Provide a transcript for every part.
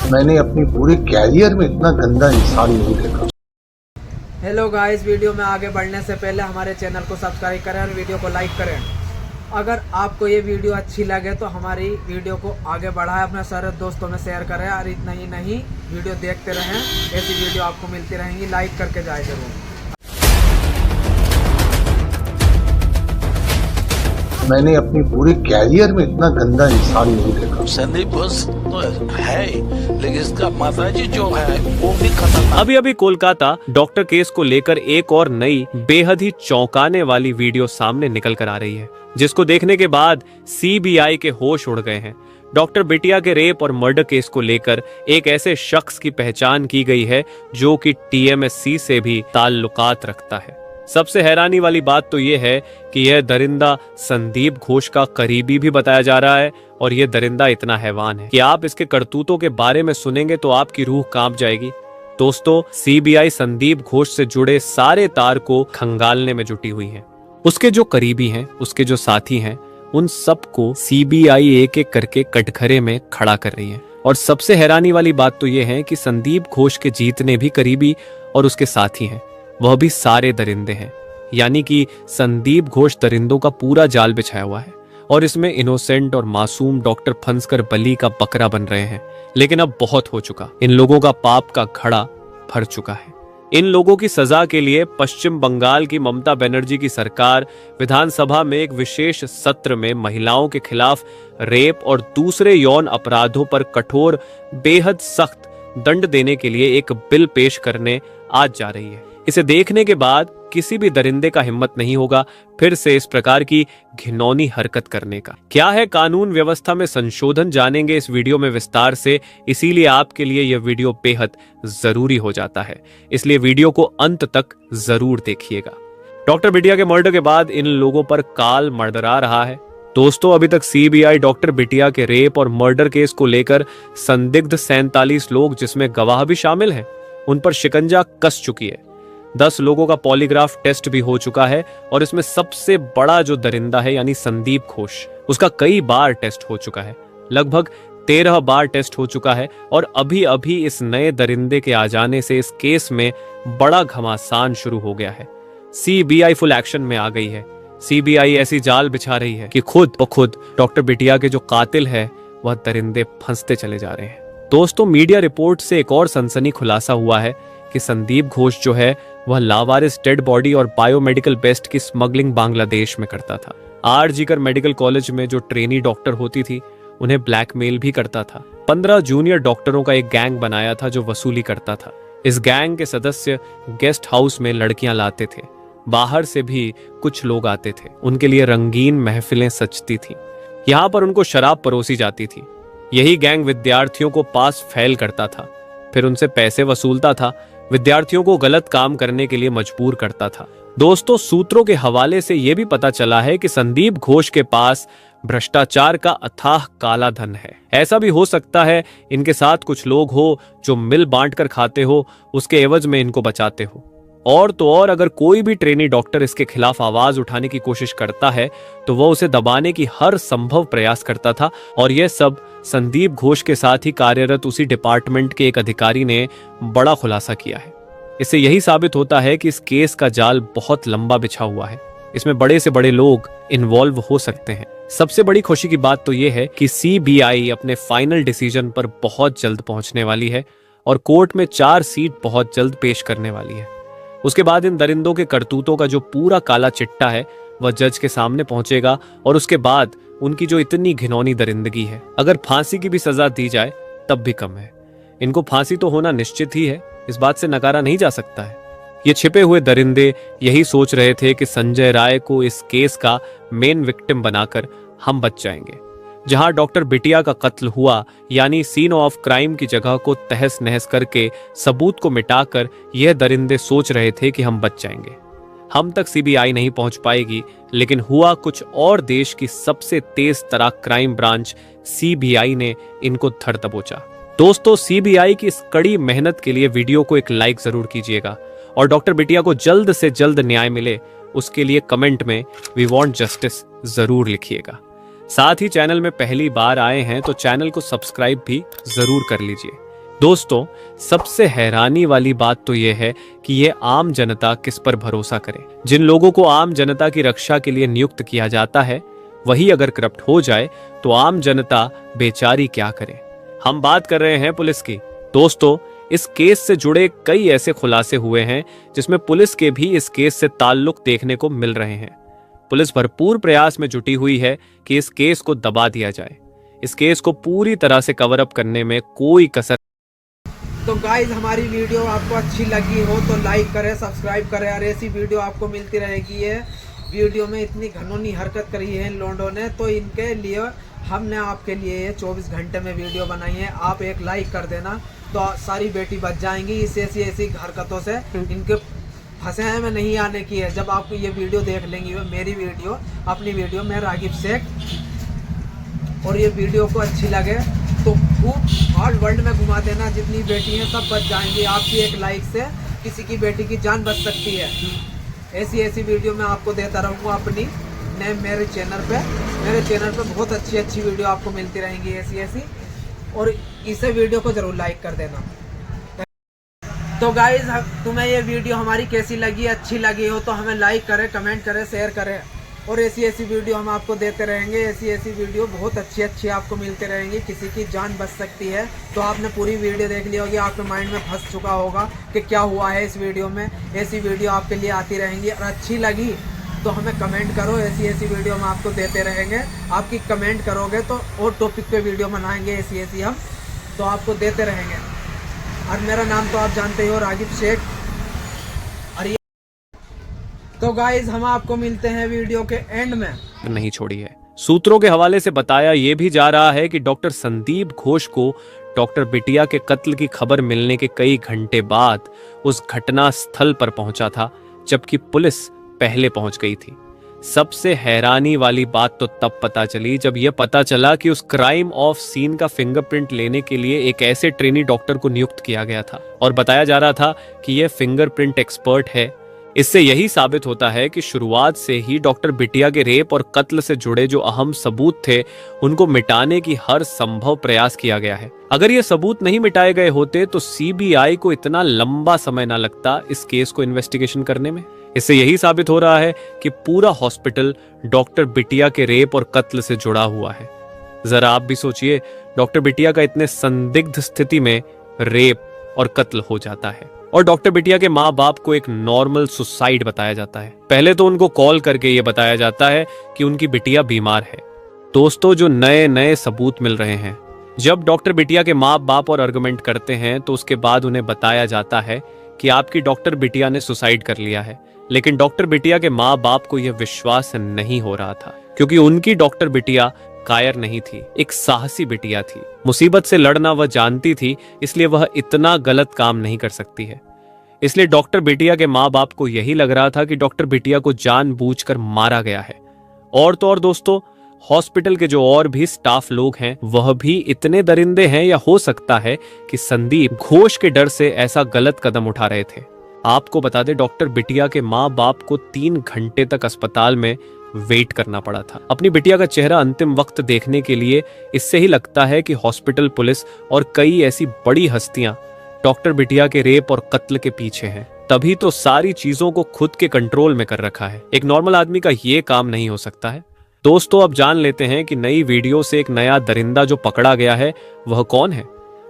मैंने अपनी पूरे कैरियर में इतना गंदा इंसान नहीं देखा। हेलो गाइस, वीडियो में आगे बढ़ने से पहले हमारे चैनल को सब्सक्राइब करें और वीडियो को लाइक करें। अगर आपको ये वीडियो अच्छी लगे तो हमारी वीडियो को आगे बढ़ाएं, अपने सारे दोस्तों में शेयर करें और इतना ही नहीं, वीडियो देखते रहें, ऐसी वीडियो आपको मिलती रहेंगी। लाइक करके जाए जरूर। मैंने अपनी पूरे कैरियर में इतना गंदा इंसान नहीं देखा। संदीप घोष तो है, लेकिन इसका माताजी जो है वो भी खतरनाक। अभी अभी कोलकाता डॉक्टर केस को लेकर एक और नई बेहद ही चौंकाने वाली वीडियो सामने निकल कर आ रही है, जिसको देखने के बाद सीबीआई के होश उड़ गए हैं। डॉक्टर बिटिया के रेप और मर्डर केस को लेकर एक ऐसे शख्स की पहचान की गई है जो कि टीएमसी से भी ताल्लुकात रखता है। सबसे हैरानी वाली बात तो यह है कि यह दरिंदा संदीप घोष का करीबी भी बताया जा रहा है, और यह दरिंदा इतना हैवान है कि आप इसके करतूतों के बारे में सुनेंगे तो आपकी रूह कांप जाएगी। दोस्तों, सीबीआई संदीप घोष से जुड़े सारे तार को खंगालने में जुटी हुई है। उसके जो करीबी हैं, उसके जो साथी हैं, उन सबको सीबीआई एक एक करके कटघरे में खड़ा कर रही है। और सबसे हैरानी वाली बात तो यह है कि संदीप घोष के जितने भी करीबी और उसके साथी हैं, वह भी सारे दरिंदे हैं। यानी कि संदीप घोष दरिंदों का पूरा जाल बिछाया हुआ है, और इसमें इनोसेंट और मासूम डॉक्टर फंसकर बली का बकरा बन रहे हैं। लेकिन अब बहुत हो चुका, इन लोगों का पाप का घड़ा भर चुका है। इन लोगों की सजा के लिए पश्चिम बंगाल की ममता बनर्जी की सरकार विधानसभा में एक विशेष सत्र में महिलाओं के खिलाफ रेप और दूसरे यौन अपराधों पर कठोर बेहद सख्त दंड देने के लिए एक बिल पेश करने आज जा रही है। इसे देखने के बाद किसी भी दरिंदे का हिम्मत नहीं होगा फिर से इस प्रकार की घिनौनी हरकत करने का। क्या है कानून व्यवस्था में संशोधन, जानेंगे इस वीडियो में विस्तार से। इसीलिए आपके लिए यह वीडियो बेहद जरूरी हो जाता है, इसलिए वीडियो को अंत तक जरूर देखिएगा। डॉक्टर बिटिया के मर्डर के बाद इन लोगों पर काल मंडरा रहा है। दोस्तों, अभी तक सीबीआई डॉक्टर बिटिया के रेप और मर्डर केस को लेकर संदिग्ध 47 लोग, जिसमें गवाह भी शामिल हैं, उन पर शिकंजा कस चुकी है। 10 लोगों का पॉलीग्राफ टेस्ट भी हो चुका है, और इसमें सबसे बड़ा जो दरिंदा है यानी संदीप घोष, उसका कई बार टेस्ट हो चुका है, लगभग 13 बार टेस्ट हो चुका है। और अभी अभी इस नए दरिंदे के आ जाने से इस केस में बड़ा घमासान शुरू हो गया है। सीबीआई फुल एक्शन में आ गई है। सीबीआई ऐसी जाल बिछा रही है कि खुद डॉक्टर बिटिया के जो कातिल है वह दरिंदे फंसते चले जा रहे हैं। दोस्तों, मीडिया रिपोर्ट से एक और सनसनी खुलासा हुआ है कि संदीप घोष जो है वह लावारिस डेड बॉडी और बायोमेडिकल बेस्ट की स्मगलिंग बांग्लादेश में करता था। आरजीकर मेडिकल कॉलेज में जो ट्रेनी डॉक्टर होती थी, उन्हें ब्लैकमेल भी करता था। 15 जूनियर डॉक्टरों का एक गैंग बनाया था जो वसूली करता था। इस गैंग के सदस्य गेस्ट हाउस में लड़कियां लाते थे, बाहर से भी कुछ लोग आते थे, उनके लिए रंगीन महफिलें सजती थी, यहाँ पर उनको शराब परोसी जाती थी। यही गैंग विद्यार्थियों को पास फेल करता था, फिर उनसे पैसे वसूलता था, विद्यार्थियों को गलत काम करने के लिए मजबूर करता था। दोस्तों, सूत्रों के हवाले से यह भी पता चला है कि संदीप घोष के पास भ्रष्टाचार का अथाह काला धन है। ऐसा भी हो सकता है इनके साथ कुछ लोग हो जो मिल बांट कर खाते हो, उसके एवज में इनको बचाते हो। और तो और, अगर कोई भी ट्रेनी डॉक्टर इसके खिलाफ आवाज उठाने की कोशिश करता है तो वह उसे दबाने की हर संभव प्रयास करता था। और यह सब संदीप घोष के साथ ही कार्यरत उसी डिपार्टमेंट के एक अधिकारी ने बड़ा खुलासा किया है। इससे यही साबित होता है कि इस केस का जाल बहुत लंबा बिछा हुआ है, इसमें बड़े से बड़े लोग इन्वॉल्व हो सकते हैं। सबसे बड़ी खुशी की बात तो यह है कि सीबीआई अपने फाइनल डिसीजन पर बहुत जल्द पहुंचने वाली है और कोर्ट में चार्जशीट बहुत जल्द पेश करने वाली है। उसके बाद इन दरिंदों के करतूतों का जो पूरा काला चिट्टा है वह जज के सामने पहुंचेगा, और उसके बाद उनकी जो इतनी घिनौनी दरिंदगी है, अगर फांसी की भी सजा दी जाए तब भी कम है। इनको फांसी तो होना निश्चित ही है, इस बात से नकारा नहीं जा सकता है। ये छिपे हुए दरिंदे यही सोच रहे थे कि संजय राय को इस केस का मेन विक्टिम बनाकर हम बच जाएंगे। जहां डॉक्टर बिटिया का कत्ल हुआ, यानी सीन ऑफ क्राइम की जगह को तहस नहस करके सबूत को मिटाकर यह दरिंदे सोच रहे थे कि हम बच जाएंगे, हम तक सीबीआई नहीं पहुंच पाएगी। लेकिन हुआ कुछ और, देश की सबसे तेज तरार क्राइम ब्रांच सीबीआई ने इनको धर दबोचा। दोस्तों, सीबीआई की इस कड़ी मेहनत के लिए वीडियो को एक लाइक जरूर कीजिएगा, और डॉक्टर बिटिया को जल्द से जल्द न्याय मिले उसके लिए कमेंट में वी वांट जस्टिस जरूर लिखिएगा। साथ ही चैनल में पहली बार आए हैं तो चैनल को सब्सक्राइब भी जरूर कर लीजिए। दोस्तों, सबसे हैरानी वाली बात तो यह है कि यह आम जनता किस पर भरोसा करे। जिन लोगों को आम जनता की रक्षा के लिए नियुक्त किया जाता है, वही अगर करप्ट हो जाए तो आम जनता बेचारी क्या करे। हम बात कर रहे हैं पुलिस की। दोस्तों, इस केस से जुड़े कई ऐसे खुलासे हुए हैं जिसमें पुलिस के भी इस केस से ताल्लुक देखने को मिल रहे हैं। पुलिस भरपूर प्रयास में जुटी हुई है कि इस केस को दबा दिया जाए। इस केस को पूरी तरह से कवर अप करने में कोई कसर। तो गाइज, हमारी वीडियो आपको अच्छी लगी हो तो लाइक करें, सब्सक्राइब करें और ऐसी वीडियो आपको मिलती रहेगी। ये वीडियो में इतनी घिनौनी हरकत करी है इन लोगों ने, तो इनके लिए हमने आपके लिए ये 24 घंटे में वीडियो बनाई है। आप एक लाइक कर देना तो सारी बेटी बच जाएंगी इस ऐसी हरकतों से। इनके फंसे में नहीं आने की है। जब आप ये वीडियो देख लेंगी, मेरी वीडियो, अपनी वीडियो, मैं रागिब शेख, और ये वीडियो को अच्छी लगे तो खूब ऑल वर्ल्ड में घुमा देना। जितनी बेटी हैं सब बच जाएंगी। आपकी एक लाइक से किसी की बेटी की जान बच सकती है। ऐसी वीडियो मैं आपको देता रहूँगा अपनी मेरे चैनल पे बहुत अच्छी वीडियो आपको मिलती रहेंगी ऐसी। और इसे वीडियो को ज़रूर लाइक कर देना। तो गाइज, तुम्हें ये वीडियो हमारी कैसी लगी, अच्छी लगी हो तो हमें लाइक करें, कमेंट करें, शेयर करें। और ऐसी वीडियो हम आपको देते रहेंगे। ऐसी वीडियो बहुत अच्छी आपको मिलते रहेंगी। किसी की जान बच सकती है। तो आपने पूरी वीडियो देख ली होगी, आपके माइंड में फंस चुका होगा कि क्या हुआ है इस वीडियो में। ऐसी वीडियो आपके लिए आती रहेंगी। और अच्छी लगी तो हमें कमेंट करो। ऐसी वीडियो हम आपको देते रहेंगे। आपकी कमेंट करोगे तो और टॉपिक पे वीडियो बनाएंगे ऐसी हम तो आपको देते रहेंगे। और मेरा नाम तो आप जानते हो, रागिब शेख। और ये तो गाइज, हम आपको मिलते हैं वीडियो के एंड में। नहीं छोड़ी है। सूत्रों के हवाले से बताया यह भी जा रहा है कि डॉक्टर संदीप घोष को डॉक्टर बिटिया के कत्ल की खबर मिलने के कई घंटे बाद उस घटना स्थल पर पहुंचा था, जबकि पुलिस पहले पहुंच गई थी। सबसे हैरानी वाली बात तो तब पता चली जब यह पता चला कि उस क्राइम ऑफ सीन का फिंगरप्रिंट लेने के लिए एक ऐसे ट्रेनी डॉक्टर को नियुक्त किया गया था और बताया जा रहा था कि यह फिंगरप्रिंट एक्सपर्ट है। इससे यही साबित होता है कि शुरुआत से ही डॉक्टर बिटिया के रेप और कत्ल से जुड़े जो अहम सबूत थे, उनको मिटाने की हर संभव प्रयास किया गया है। अगर ये सबूत नहीं मिटाए गए होते तो सीबीआई को इतना लंबा समय ना लगता इस केस को इन्वेस्टिगेशन करने में। इससे यही साबित हो रहा है कि पूरा हॉस्पिटल डॉक्टर बिटिया के रेप और कत्ल से जुड़ा हुआ है। जरा आप भी सोचिए, डॉक्टर बिटिया का इतने संदिग्ध स्थिति में रेप और कत्ल हो जाता है और डॉक्टर बिटिया के माँ बाप को एक नॉर्मल सुसाइड बताया जाता है। पहले तो उनको कॉल करके ये बताया जाता है कि उनकी बिटिया बीमार है। दोस्तों, जो नए सबूत मिल रहे हैं, जब डॉक्टर बिटिया के माँ बाप और आर्गुमेंट करते हैं तो उसके बाद उन्हें बताया जाता है कि आपकी डॉक्टर बिटिया ने सुसाइड कर लिया है। लेकिन डॉक्टर बिटिया के माँ बाप को यह विश्वास नहीं हो रहा था, क्योंकि उनकी डॉक्टर बिटिया कायर नहीं थी, एक साहसी बिटिया थी। मुसीबत से लड़ना वह जानती थी, इसलिए वह इतना गलत काम नहीं कर सकती है। इसलिए डॉक्टर बिटिया के माँ बाप को यही लग रहा था कि डॉक्टर बिटिया को जानबूझकर मारा गया है। और तो और दोस्तों, हॉस्पिटल के जो और भी स्टाफ लोग हैं, वह भी इतने दरिंदे हैं या हो सकता है कि संदीप घोष के डर से ऐसा गलत कदम उठा रहे थे। आपको बता दें, डॉक्टर बिटिया के माँ बाप को 3 घंटे तक अस्पताल में वेट करना पड़ा था अपनी बिटिया का चेहरा अंतिम वक्त देखने के लिए। इससे ही लगता है कि हॉस्पिटल, पुलिस और कई ऐसी बड़ी हस्तियां डॉक्टर बिटिया के रेप और कत्ल के पीछे हैं। तभी तो सारी चीजों को खुद के कंट्रोल में कर रखा है। एक नॉर्मल आदमी का ये काम नहीं हो सकता है। दोस्तों, अब जान लेते हैं कि नई वीडियो से एक नया दरिंदा जो पकड़ा गया है वह कौन है,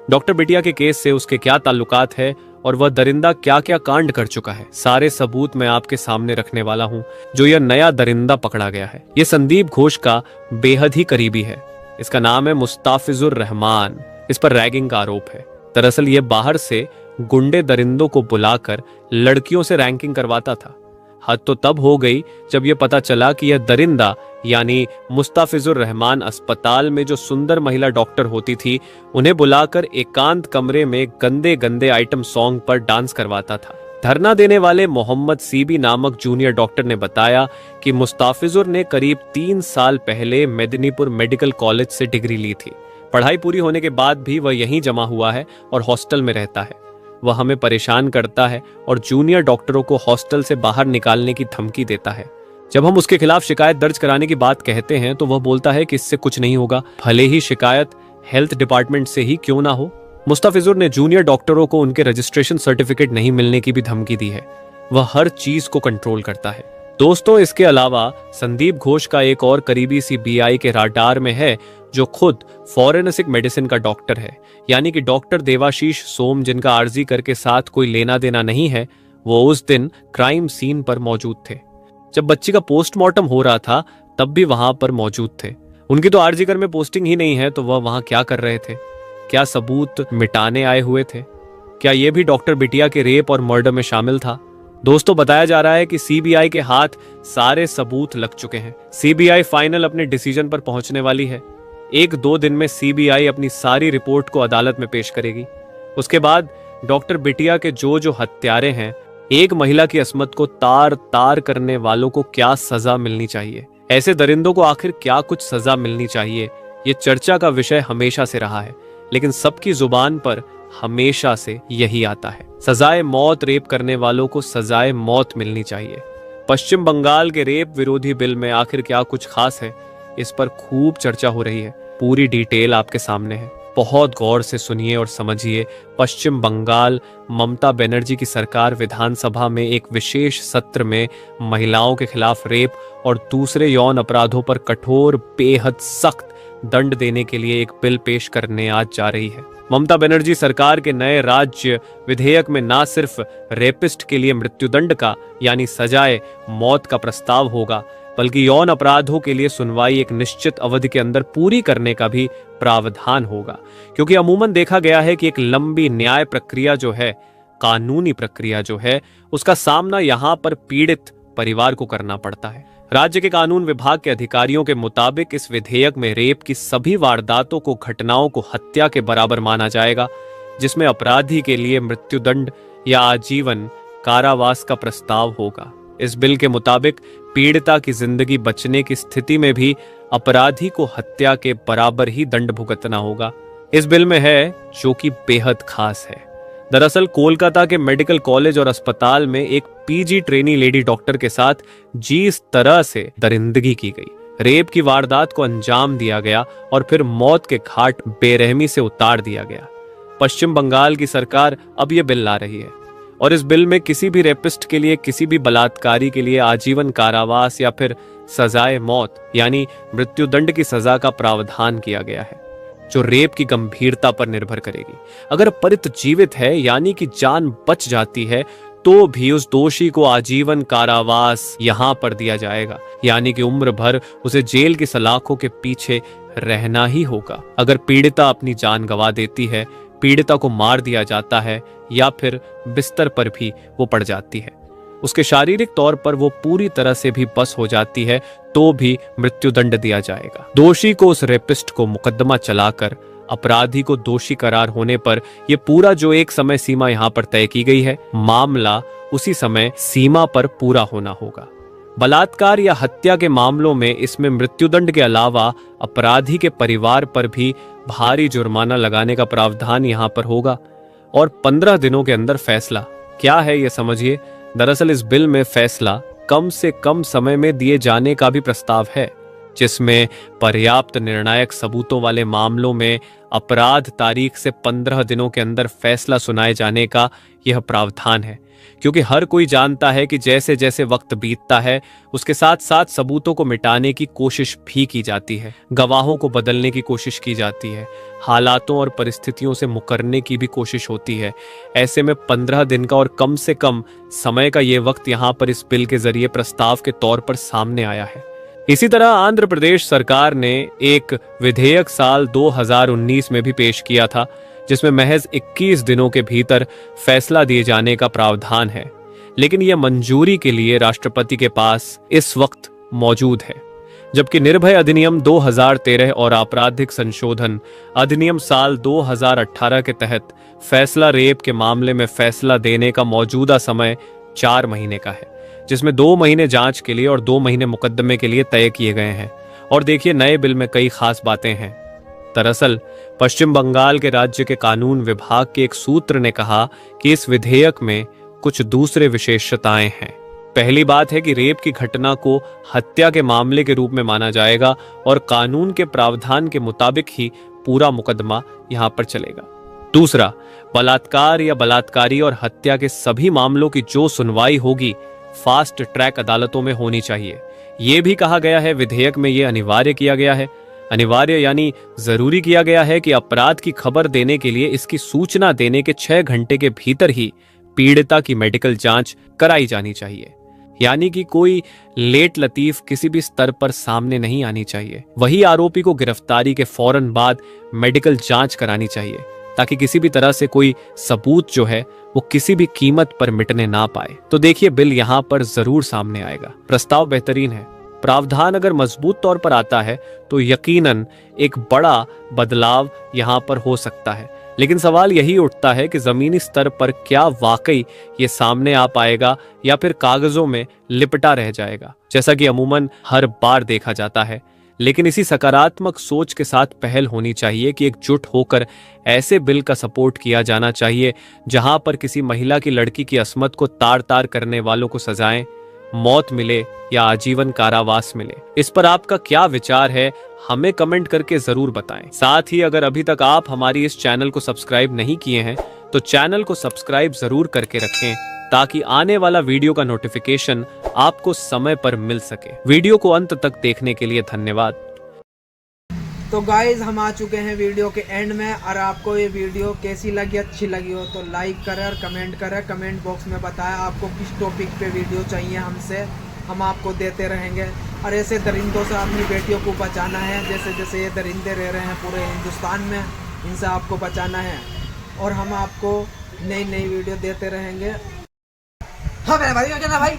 डॉक्टर बिटिया के केस से उसके क्या ताल्लुकात है और वह दरिंदा क्या क्या कांड कर चुका है। सारे सबूत मैं आपके सामने रखने वाला हूं जो यह नया दरिंदा पकड़ा गया है। यह संदीप घोष का बेहद ही करीबी है। इसका नाम है मुस्ताफिजुर रहमान। इस पर रैगिंग का आरोप है। दरअसल यह बाहर से गुंडे दरिंदों को बुलाकर लड़कियों से रैंकिंग करवाता था। हद तो तब हो गई जब यह पता चला कि यह दरिंदा यानी मुस्ताफिजुर रहमान अस्पताल में जो सुंदर महिला डॉक्टर होती थी, उन्हें बुलाकर एकांत कमरे में गंदे गंदे आइटम सॉन्ग पर डांस करवाता था। धरना देने वाले मोहम्मद सीबी नामक जूनियर डॉक्टर ने बताया कि मुस्ताफिजुर ने करीब 3 साल पहले मेदिनीपुर मेडिकल कॉलेज से डिग्री ली थी। पढ़ाई पूरी होने के बाद भी वह यहीं जमा हुआ है और हॉस्टल में रहता है। वह हमें परेशान करता है और जूनियर डॉक्टरों को हॉस्टल से बाहर निकालने की धमकी देता है। जब हम उसके खिलाफ शिकायत दर्ज कराने की बात कहते हैं तो वह बोलता है कि इससे कुछ नहीं होगा, भले ही शिकायत हेल्थ डिपार्टमेंट से ही क्यों ना हो। मुस्तफिजुर ने जूनियर डॉक्टरों को उनके रजिस्ट्रेशन सर्टिफिकेट नहीं मिलने की भी धमकी दी है। वह हर चीज को कंट्रोल करता है। दोस्तों, इसके अलावा संदीप घोष का एक और करीबी सीबीआई के राडार में है, जो खुद फॉरेंसिक मेडिसिन का डॉक्टर है, यानी कि डॉक्टर देवाशीष सोम, जिनका आरजी कर के साथ कोई लेना देना नहीं है। वो उस दिन क्राइम सीन पर मौजूद थे। जब बच्ची का पोस्टमार्टम हो रहा था तब भी वहां पर मौजूद थे। उनकी तो आरजी कर में पोस्टिंग ही नहीं है, तो वह वहां क्या कर रहे थे? क्या सबूत मिटाने आए हुए थे? क्या यह भी डॉक्टर बिटिया के रेप और मर्डर में शामिल था? दोस्तों, बताया जा रहा है कि सीबीआई के हाथ सारे सबूत लग चुके हैं। सीबीआई फाइनल अपने डिसीजन पर पहुंचने वाली है। 1-2 दिन में सीबीआई अपनी सारी रिपोर्ट को अदालत में पेश करेगी। उसके बाद डॉक्टर बिटिया के जो हत्यारे हैं, एक महिला की अस्मत को तार तार करने वालों को क्या सजा मिलनी चाहिए, ऐसे दरिंदों को आखिर क्या कुछ सजा मिलनी चाहिए, ये चर्चा का विषय हमेशा से रहा है। लेकिन सबकी जुबान पर हमेशा से यही आता है, सजाए मौत। रेप करने वालों को सजाए मौत मिलनी चाहिए। पश्चिम बंगाल के रेप विरोधी बिल में आखिर क्या कुछ खास है, इस पर खूब चर्चा हो रही है। पूरी डिटेल आपके सामने है, बहुत गौर से सुनिए और समझिए। पश्चिम बंगाल ममता बनर्जी की सरकार विधानसभा में एक विशेष सत्र में महिलाओं के खिलाफ रेप और दूसरे यौन अपराधों पर कठोर बेहद सख्त दंड देने के लिए एक बिल पेश करने आज जा रही है। ममता बनर्जी सरकार के नए राज्य विधेयक में ना सिर्फ रेपिस्ट के लिए मृत्युदंड का यानी सजाए मौत का प्रस्ताव होगा, बल्कि यौन अपराधों के लिए सुनवाई एक निश्चित अवधि के अंदर पूरी करने का भी प्रावधान होगा। क्योंकि अमूमन देखा गया है कि एक लंबी न्याय प्रक्रिया जो है, कानूनी प्रक्रिया जो है, उसका सामना यहाँ पर पीड़ित परिवार को करना पड़ता है। राज्य के कानून विभाग के अधिकारियों के मुताबिक इस विधेयक में रेप की सभी वारदातों को, घटनाओं को हत्या के बराबर माना जाएगा, जिसमें अपराधी के लिए मृत्युदंड या आजीवन कारावास का प्रस्ताव होगा। इस बिल के मुताबिक पीड़िता की जिंदगी बचने की स्थिति में भी अपराधी को हत्या के बराबर ही दंड भुगतना होगा। इस बिल में है जो कि बेहद खास है। दरअसल कोलकाता के मेडिकल कॉलेज और अस्पताल में एक पीजी ट्रेनी लेडी डॉक्टर के साथ जिस तरह से दरिंदगी की गई, रेप की वारदात को अंजाम दिया गया और फिर मौत के घाट बेरहमी से उतार दिया गया। पश्चिम बंगाल की सरकार अब यह बिल ला रही है और इस बिल में किसी भी रेपिस्ट के लिए, किसी भी बलात्कारी के लिए आजीवन कारावास या फिर सजाए मौत यानी मृत्युदंड की सजा का प्रावधान किया गया है, जो रेप की गंभीरता पर निर्भर करेगी। अगर परित जीवित है यानी कि जान बच जाती है, तो भी उस दोषी को आजीवन कारावास यहां पर दिया जाएगा, यानी कि उम्र भर उसे जेल की सलाखों के पीछे रहना ही होगा। अगर पीड़िता अपनी जान गंवा देती है, पीड़िता को मार दिया जाता है या फिर बिस्तर पर भी वो पड़ जाती है, उसके शारीरिक तौर पर वो पूरी तरह से भी बस हो जाती है, तो भी मृत्युदंड दिया जाएगा। दोषी को, उस रेपिस्ट को मुकदमा चलाकर अपराधी को दोषी करार होने पर यह पूरा जो एक समय सीमा यहाँ पर तय की गई है, मामला उसी समय सीमा पर पूरा होना होगा। बलात्कार या हत्या के मामलों में इसमें मृत्युदंड के अलावा अपराधी के परिवार पर भी भारी जुर्माना लगाने का प्रावधान यहाँ पर होगा और 15 दिनों के अंदर फैसला। क्या है ये समझिए। दरअसल इस बिल में फैसला कम से कम समय में दिए जाने का भी प्रस्ताव है, जिसमें पर्याप्त निर्णायक सबूतों वाले मामलों में अपराध तारीख से 15 दिनों के अंदर फैसला सुनाए जाने का यह प्रावधान है। क्योंकि हर कोई जानता है कि जैसे जैसे वक्त बीतता है, उसके साथ साथ सबूतों को मिटाने की कोशिश भी की जाती है, गवाहों को बदलने की कोशिश की जाती है, हालातों और परिस्थितियों से मुकरने की भी कोशिश होती है। ऐसे में 15 दिन का और कम से कम समय का ये वक्त यहाँ पर इस बिल के जरिए प्रस्ताव के तौर पर सामने आया है। इसी तरह आंध्र प्रदेश सरकार ने एक विधेयक साल 2019 में भी पेश किया था, जिसमें महज 21 दिनों के भीतर फैसला दिए जाने का प्रावधान है, लेकिन यह मंजूरी के लिए राष्ट्रपति के पास इस वक्त मौजूद है। जबकि निर्भया अधिनियम 2013 और आपराधिक संशोधन अधिनियम साल 2018 के तहत फैसला रेप के मामले में फैसला देने का मौजूदा समय 4 महीने का है, जिसमें 2 महीने जांच के लिए और 2 महीने मुकदमे के लिए तय किए गए हैं। और देखिए, नए बिल में कई खास बातें हैं। दरअसल पश्चिम बंगाल के राज्य के कानून विभाग के एक सूत्र ने कहा कि इस विधेयक में कुछ दूसरे विशेषताएं हैं। पहली बात है कि रेप की घटना को हत्या के मामले के रूप में माना जाएगा और कानून के प्रावधान के मुताबिक ही पूरा मुकदमा यहां पर चलेगा। दूसरा, बलात्कार या बलात्कारी और हत्या के सभी मामलों की जो सुनवाई होगी फास्ट ट्रैक अदालतों में होनी चाहिए। ये भी कहा गया है, विधेयक में ये अनिवार्य किया गया है। अनिवार्य यानी जरूरी किया गया है कि अपराध की खबर देने के लिए इसकी सूचना देने के 6 घंटे के भीतर ही पीड़िता की मेडिकल जांच कराई जानी चाहिए। यानी कि कोई लेट लतीफ किसी भी स्तर पर सामने नहीं आनी चाहिए। वही आरोपी को गिरफ्तारी के फौरन बाद मेडिकल जांच करानी चाहिए, ताकि किसी भी तरह से कोई सबूत जो है वो किसी भी कीमत पर मिटने ना पाए। तो देखिए, बिल यहाँ पर जरूर सामने आएगा। प्रस्ताव बेहतरीन है। प्रावधान अगर मजबूत तौर पर आता है तो यकीनन एक बड़ा बदलाव यहाँ पर हो सकता है। लेकिन सवाल यही उठता है कि जमीनी स्तर पर क्या वाकई ये सामने आ पाएगा या फिर कागजों में लिपटा रह जाएगा, जैसा कि अमूमन हर बार देखा जाता है। लेकिन इसी सकारात्मक सोच के साथ पहल होनी चाहिए कि एकजुट होकर ऐसे बिल का सपोर्ट किया जाना चाहिए जहां पर किसी महिला की लड़की की अस्मत को तार तार करने वालों को सजाएं, मौत मिले या आजीवन कारावास मिले। इस पर आपका क्या विचार है, हमें कमेंट करके जरूर बताएं। साथ ही अगर अभी तक आप हमारी इस चैनल को सब्सक्राइब नहीं किए हैं तो चैनल को सब्सक्राइब जरूर करके रखें, ताकि आने वाला वीडियो का नोटिफिकेशन आपको समय पर मिल सके। वीडियो को अंत तक देखने के लिए धन्यवाद। तो गाइज हम आ चुके हैं वीडियो के एंड में, और आपको ये वीडियो कैसी लगी, अच्छी लगी हो तो लाइक करें और कमेंट करें। कमेंट बॉक्स में बताएं आपको किस टॉपिक पे वीडियो चाहिए हमसे, हम आपको देते रहेंगे। और ऐसे दरिंदों से अपनी बेटियों को बचाना है, जैसे जैसे ये दरिंदे रह रहे हैं पूरे हिंदुस्तान में, इनसे आपको बचाना है। और हम आपको नई नई वीडियो देते रहेंगे। हाँ मेरे भाई, क्या कहना भाई,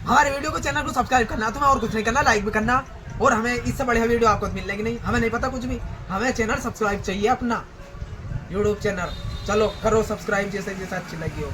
हमारे वीडियो को, चैनल को सब्सक्राइब करना तुम्हें, और कुछ नहीं करना, लाइक भी करना। और हमें इससे बढ़िया वीडियो आपको मिलने की नहीं, हमें नहीं पता कुछ भी, हमें चैनल सब्सक्राइब चाहिए अपना यूट्यूब चैनल। चलो करो सब्सक्राइब जैसे जैसे अच्छी लगी हो।